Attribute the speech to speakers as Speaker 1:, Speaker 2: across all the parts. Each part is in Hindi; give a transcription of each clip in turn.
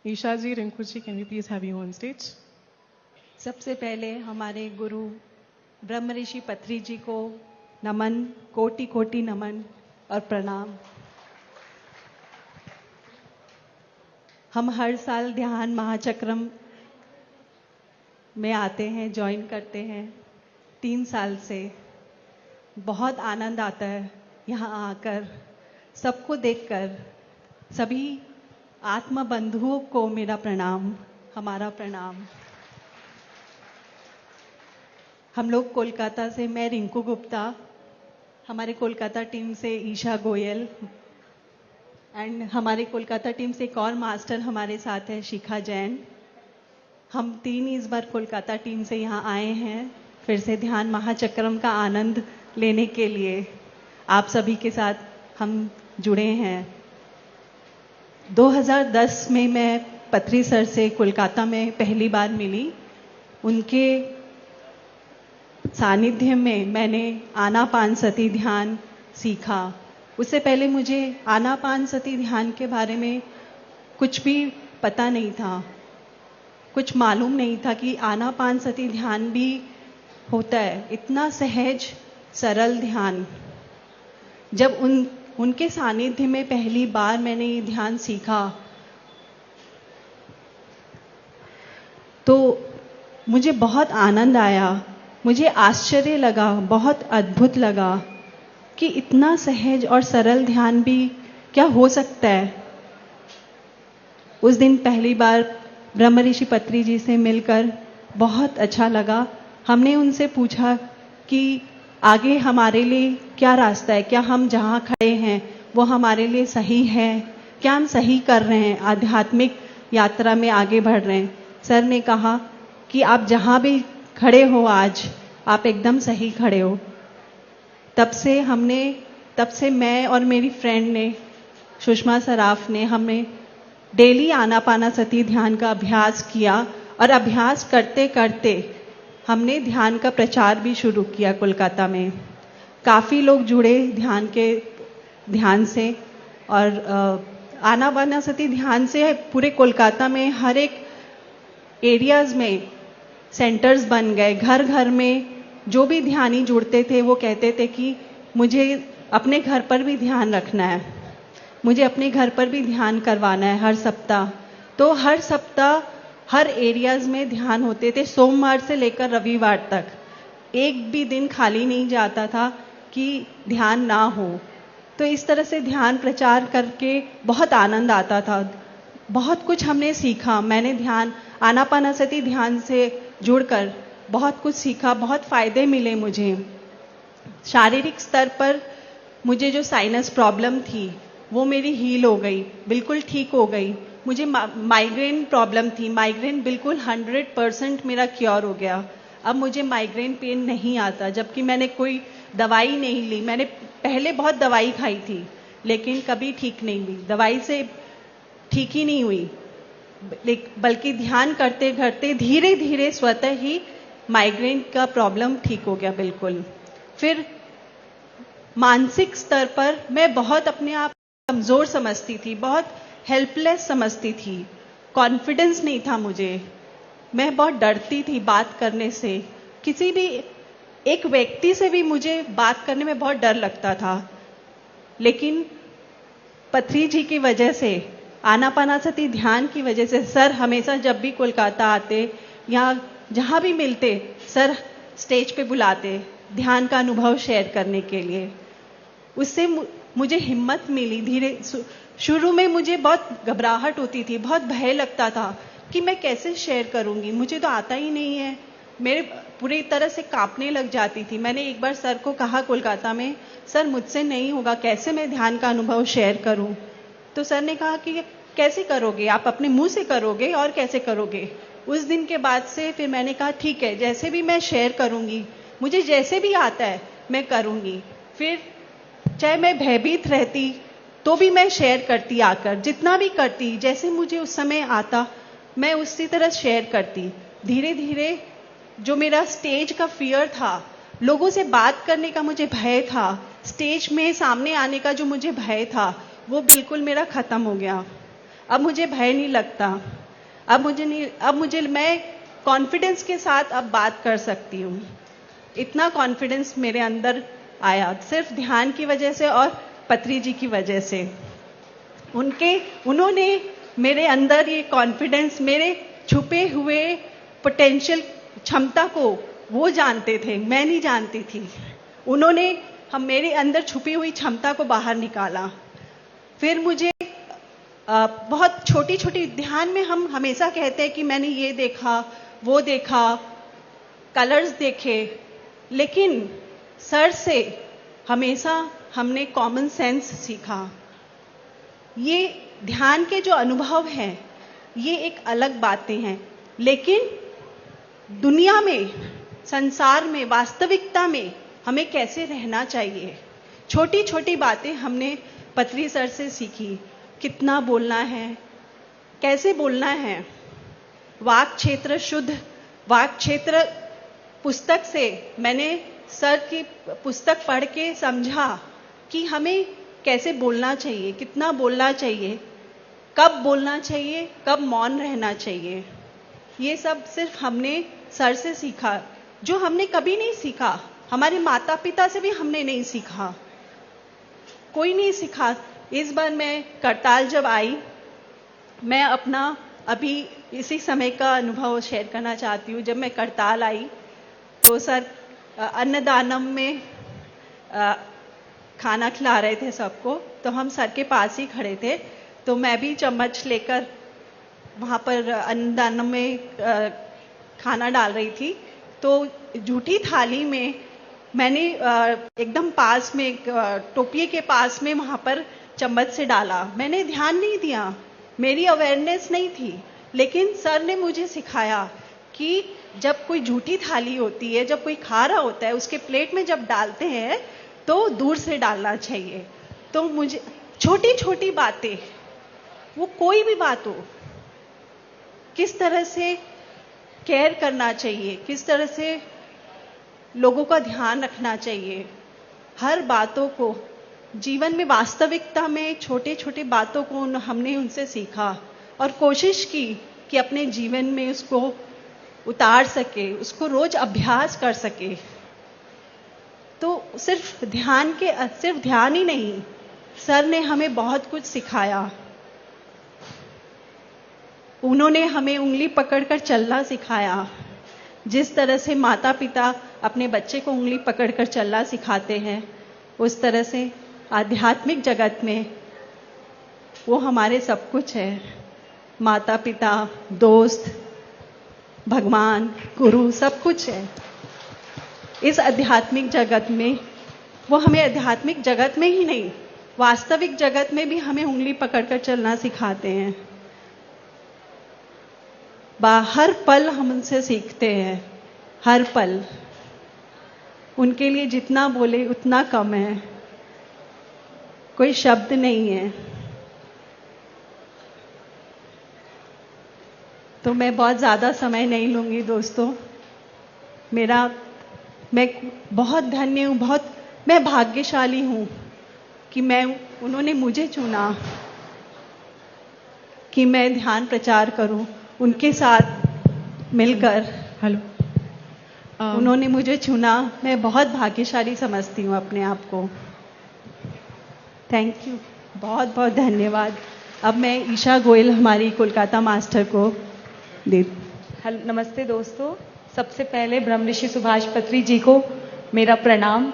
Speaker 1: Isha ji, Rinku ji, can we please have you on stage?
Speaker 2: सबसे पहले हमारे गुरु ब्रह्म ऋषि पत्री जी को नमन, कोटि कोटि नमन और प्रणाम। हम हर साल ध्यान महाचक्रम में आते हैं, ज्वाइन करते हैं 3 साल से। बहुत आनंद आता है यहाँ आकर, सबको देखकर। सभी आत्मा बंधुओं को मेरा प्रणाम, हमारा प्रणाम। हम लोग कोलकाता से, मैं रिंकू गुप्ता, हमारे कोलकाता टीम से ईशा गोयल, एंड हमारे कोलकाता टीम से एक और मास्टर हमारे साथ है, शिखा जैन। हम 3 इस बार कोलकाता टीम से यहाँ आए हैं फिर से ध्यान महाचक्रम का आनंद लेने के लिए। आप सभी के साथ हम जुड़े हैं। 2010 में मैं पत्री सर से कोलकाता में पहली बार मिली। उनके सानिध्य में मैंने आनापानसती ध्यान सीखा। उससे पहले मुझे आनापानसती ध्यान के बारे में कुछ भी पता नहीं था, कुछ मालूम नहीं था कि आनापानसती ध्यान भी होता है। इतना सहज सरल ध्यान। जब उनके सानिध्य में पहली बार मैंने ये ध्यान सीखा तो मुझे बहुत आनंद आया, मुझे आश्चर्य लगा, बहुत अद्भुत लगा कि इतना सहज और सरल ध्यान भी क्या हो सकता है। उस दिन पहली बार ब्रह्म ऋषि पत्री जी से मिलकर बहुत अच्छा लगा। हमने उनसे पूछा कि आगे हमारे लिए क्या रास्ता है, क्या हम जहाँ खड़े हैं वो हमारे लिए सही है, क्या हम सही कर रहे हैं, आध्यात्मिक यात्रा में आगे बढ़ रहे हैं। सर ने कहा कि आप जहाँ भी खड़े हो आज, आप एकदम सही खड़े हो। तब से मैं और मेरी फ्रेंड ने, सुषमा सराफ ने, हमने डेली आनापानसती ध्यान का अभ्यास किया और अभ्यास करते करते हमने ध्यान का प्रचार भी शुरू किया कोलकाता में। काफ़ी लोग जुड़े ध्यान से और आनापानसती ध्यान से पूरे कोलकाता में हर एक एरियाज में सेंटर्स बन गए। घर घर में जो भी ध्यानी जुड़ते थे वो कहते थे कि मुझे अपने घर पर भी ध्यान रखना है, मुझे अपने घर पर भी ध्यान करवाना है हर सप्ताह। तो हर सप्ताह हर एरियाज में ध्यान होते थे, सोमवार से लेकर रविवार तक। एक भी दिन खाली नहीं जाता था कि ध्यान ना हो। तो इस तरह से ध्यान प्रचार करके बहुत आनंद आता था। बहुत कुछ हमने सीखा। मैंने आनापानसती ध्यान से जुड़कर बहुत कुछ सीखा, बहुत फायदे मिले मुझे। शारीरिक स्तर पर मुझे जो साइनस प्रॉब्लम थी वो मेरी हील हो गई, बिल्कुल ठीक हो गई। मुझे माइग्रेन प्रॉब्लम थी, माइग्रेन बिल्कुल 100% मेरा क्योर हो गया। अब मुझे माइग्रेन पेन नहीं आता, जबकि मैंने कोई दवाई नहीं ली। मैंने पहले बहुत दवाई खाई थी लेकिन कभी ठीक नहीं हुई, दवाई से ठीक ही नहीं हुई। बल्कि ध्यान करते करते धीरे धीरे स्वतः ही माइग्रेन का प्रॉब्लम ठीक हो गया बिल्कुल। फिर मानसिक स्तर पर मैं बहुत अपने आप कमजोर समझती थी, बहुत हेल्पलेस समझती थी, कॉन्फिडेंस नहीं था मुझे। मैं बहुत डरती थी बात करने से, किसी भी एक व्यक्ति से भी मुझे बात करने में बहुत डर लगता था। लेकिन पत्री जी की वजह से, आनापानसती ध्यान की वजह से, सर हमेशा जब भी कोलकाता आते या जहाँ भी मिलते, सर स्टेज पे बुलाते ध्यान का अनुभव शेयर करने के लिए। उससे मुझे हिम्मत मिली। शुरू में मुझे बहुत घबराहट होती थी, बहुत भय लगता था कि मैं कैसे शेयर करूंगी, मुझे तो आता ही नहीं है। मेरे पूरी तरह से कांपने लग जाती थी। मैंने एक बार सर को कहा कोलकाता में, सर मुझसे नहीं होगा, कैसे मैं ध्यान का अनुभव शेयर करूं। तो सर ने कहा कि कैसे करोगे, आप अपने मुंह से करोगे और कैसे करोगे। उस दिन के बाद से फिर मैंने कहा ठीक है, जैसे भी मैं शेयर करूंगी, मुझे जैसे भी आता है मैं करूंगी। फिर चाहे मैं भयभीत रहती तो भी मैं शेयर करती, आकर जितना भी करती, जैसे मुझे उस समय आता मैं उसी तरह शेयर करती। धीरे धीरे जो मेरा स्टेज का फियर था, लोगों से बात करने का मुझे भय था, स्टेज में सामने आने का जो मुझे भय था, वो बिल्कुल मेरा खत्म हो गया। अब मुझे भय नहीं लगता। अब मुझे मैं कॉन्फिडेंस के साथ अब बात कर सकती हूँ। इतना कॉन्फिडेंस मेरे अंदर आया सिर्फ ध्यान की वजह से और पत्री जी की वजह से। उन्होंने मेरे अंदर ये कॉन्फिडेंस, मेरे छुपे हुए पोटेंशियल क्षमता को वो जानते थे, मैं नहीं जानती थी। उन्होंने मेरे अंदर छुपी हुई क्षमता को बाहर निकाला। फिर मुझे बहुत छोटी छोटी ध्यान में हम हमेशा कहते हैं कि मैंने ये देखा, वो देखा, कलर्स देखे, लेकिन सर से हमेशा हमने कॉमन सेंस सीखा। ये ध्यान के जो अनुभव हैं ये एक अलग बातें हैं, लेकिन दुनिया में, संसार में, वास्तविकता में हमें कैसे रहना चाहिए, छोटी छोटी बातें हमने पत्री सर से सीखी। कितना बोलना है, कैसे बोलना है, वाक क्षेत्र शुद्ध, वाक क्षेत्र पुस्तक से मैंने सर की पुस्तक पढ़ के समझा कि हमें कैसे बोलना चाहिए, कितना बोलना चाहिए, कब बोलना चाहिए, कब मौन रहना चाहिए। ये सब सिर्फ हमने सर से सीखा, जो हमने कभी नहीं सीखा। हमारे माता पिता से भी हमने नहीं सीखा, कोई नहीं सीखा। इस बार मैं करताल जब आई, मैं अपना अभी इसी समय का अनुभव शेयर करना चाहती हूँ। जब मैं करताल आई तो सर अन्नदानम में खाना खिला रहे थे सबको, तो हम सर के पास ही खड़े थे। तो मैं भी चम्मच लेकर वहाँ पर अन्नदानम में खाना डाल रही थी। तो झूठी थाली में मैंने एकदम पास में, टोपिए के पास में वहाँ पर चम्मच से डाला। मैंने ध्यान नहीं दिया, मेरी अवेयरनेस नहीं थी, लेकिन सर ने मुझे सिखाया कि जब कोई झूठी थाली होती है, जब कोई खा रहा होता है, उसके प्लेट में जब डालते हैं तो दूर से डालना चाहिए। तो मुझे छोटी छोटी बातें, वो कोई भी बात हो, किस तरह से केयर करना चाहिए, किस तरह से लोगों का ध्यान रखना चाहिए, हर बातों को जीवन में, वास्तविकता में छोटे छोटे बातों को हमने उनसे सीखा और कोशिश की कि अपने जीवन में उसको उतार सके, उसको रोज अभ्यास कर सके। तो सिर्फ ध्यान ही नहीं, सर ने हमें बहुत कुछ सिखाया। उन्होंने हमें उंगली पकड़कर चलना सिखाया। जिस तरह से माता पिता अपने बच्चे को उंगली पकड़कर चलना सिखाते हैं, उस तरह से आध्यात्मिक जगत में वो हमारे सब कुछ है। माता पिता, दोस्त, भगवान, गुरु, सब कुछ है इस आध्यात्मिक जगत में। वो हमें आध्यात्मिक जगत में ही नहीं, वास्तविक जगत में भी हमें उंगली पकड़कर चलना सिखाते हैं। हर पल हम उनसे सीखते हैं, हर पल। उनके लिए जितना बोले उतना कम है, कोई शब्द नहीं है। तो मैं बहुत ज़्यादा समय नहीं लूँगी दोस्तों। मैं बहुत धन्य हूँ, मैं भाग्यशाली हूँ कि उन्होंने मुझे चुना कि मैं ध्यान प्रचार करूँ उनके साथ मिलकर।
Speaker 1: हेलो।
Speaker 2: उन्होंने मुझे चुना, मैं बहुत भाग्यशाली समझती हूँ अपने आप को। थैंक यू, बहुत बहुत धन्यवाद। अब मैं ईशा गोयल, हमारी कोलकाता मास्टर को दे।
Speaker 3: नमस्ते दोस्तों, सबसे पहले ब्रह्म ऋषि सुभाष पत्री जी को मेरा प्रणाम।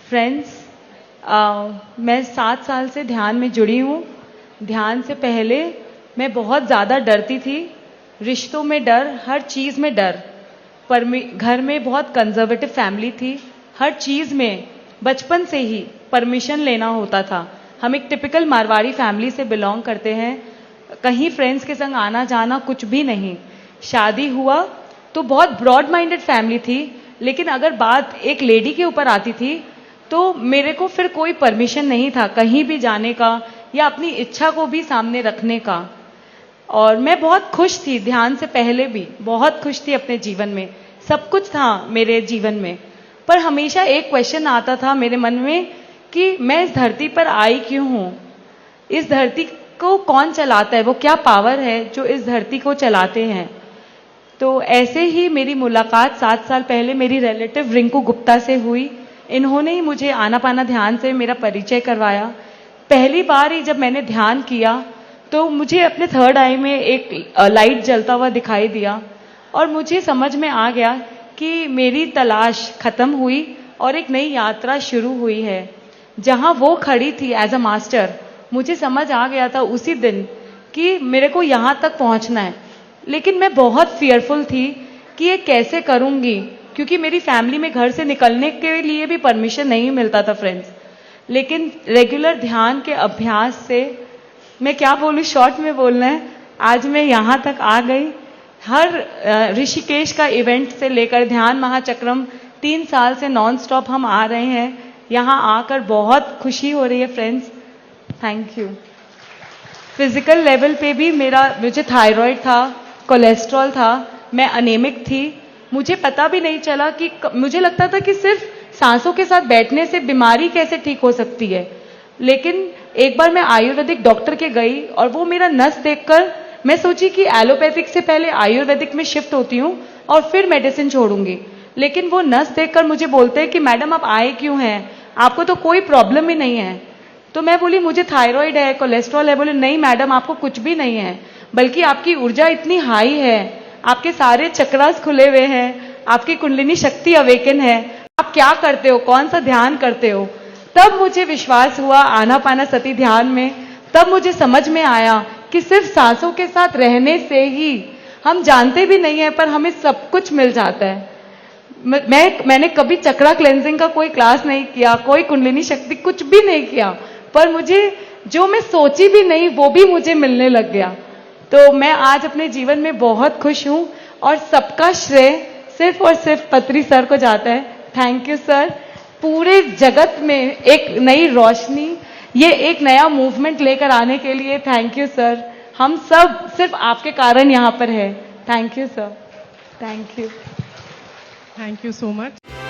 Speaker 3: फ्रेंड्स, मैं 7 साल से ध्यान में जुड़ी हूँ। ध्यान से पहले मैं बहुत ज़्यादा डरती थी, रिश्तों में डर, हर चीज़ में डर। पर घर में बहुत कंजर्वेटिव फैमिली थी, हर चीज़ में बचपन से ही परमिशन लेना होता था। हम एक टिपिकल मारवाड़ी फैमिली से बिलोंग करते हैं, कहीं फ्रेंड्स के संग आना जाना कुछ भी नहीं। शादी हुआ तो बहुत ब्रॉड माइंडेड फैमिली थी, लेकिन अगर बात एक लेडी के ऊपर आती थी तो मेरे को फिर कोई परमिशन नहीं था कहीं भी जाने का या अपनी इच्छा को भी सामने रखने का। और मैं बहुत खुश थी, ध्यान से पहले भी बहुत खुश थी अपने जीवन में, सब कुछ था मेरे जीवन में। पर हमेशा एक क्वेश्चन आता था मेरे मन में कि मैं इस धरती पर आई क्यों हूँ, इस धरती को कौन चलाता है, वो क्या पावर है जो इस धरती को चलाते हैं। तो ऐसे ही मेरी मुलाकात 7 साल पहले मेरी रिलेटिव रिंकू गुप्ता से हुई। इन्होंने ही मुझे आनापाना ध्यान से मेरा परिचय करवाया। पहली बार ही जब मैंने ध्यान किया तो मुझे अपने थर्ड आई में एक लाइट जलता हुआ दिखाई दिया और मुझे समझ में आ गया कि मेरी तलाश खत्म हुई और एक नई यात्रा शुरू हुई है। जहां वो खड़ी थी एज अ मास्टर, मुझे समझ आ गया था उसी दिन कि मेरे को यहां तक पहुंचना है। लेकिन मैं बहुत फियरफुल थी कि ये कैसे करूंगी, क्योंकि मेरी फैमिली में घर से निकलने के लिए भी परमिशन नहीं मिलता था फ्रेंड्स। लेकिन रेगुलर ध्यान के अभ्यास से, मैं क्या बोलूं, शॉर्ट में बोलना है, आज मैं यहां तक आ गई। हर ऋषिकेश का इवेंट से लेकर ध्यान महाचक्रम 3 साल से नॉन स्टॉप हम आ रहे हैं। यहां आकर बहुत खुशी हो रही है friends, thank you. Physical level पे भी मुझे थायराइड था, कोलेस्ट्रॉल था, मैं अनेमिक थी। मुझे पता भी नहीं चला कि मुझे लगता था कि सिर्फ सांसों के साथ बैठने से बीमारी कैसे ठीक हो सकती है। लेकिन एक बार मैं आयुर्वेदिक डॉक्टर के गई और वो मेरा नस देखकर मैं सोची कि एलोपैथिक से पहले आयुर्वेदिक में शिफ्ट होती हूँ और फिर मेडिसिन छोड़ूंगी। लेकिन वो नस देखकर मुझे बोलते हैं कि मैडम आप आए क्यों हैं, आपको तो कोई प्रॉब्लम ही नहीं है। तो मैं बोली मुझे थायराइड है, कोलेस्ट्रॉल है। बोले नहीं मैडम, आपको कुछ भी नहीं है, बल्कि आपकी ऊर्जा इतनी हाई है, आपके सारे चक्रास खुले हुए हैं, आपकी कुंडलिनी शक्ति अवेकन है। आप क्या करते हो, कौन सा ध्यान करते हो? तब मुझे विश्वास हुआ आनापाना सती ध्यान में। तब मुझे समझ में आया कि सिर्फ सांसों के साथ रहने से ही, हम जानते भी नहीं है पर हमें सब कुछ मिल जाता है। मैंने कभी चक्रा क्लेंजिंग का कोई क्लास नहीं किया, कोई कुंडलिनी शक्ति कुछ भी नहीं किया, पर मुझे जो मैं सोची भी नहीं वो भी मुझे मिलने लग गया। तो मैं आज अपने जीवन में बहुत खुश हूं और सबका श्रेय सिर्फ और सिर्फ पत्री सर को जाता है। Thank you sir. पूरे जगत में एक नई रोशनी, ये एक नया मूवमेंट लेकर आने के लिए थैंक यू सर। हम सब सिर्फ आपके कारण यहाँ पर है। Thank you sir, thank you.
Speaker 1: Thank you so much.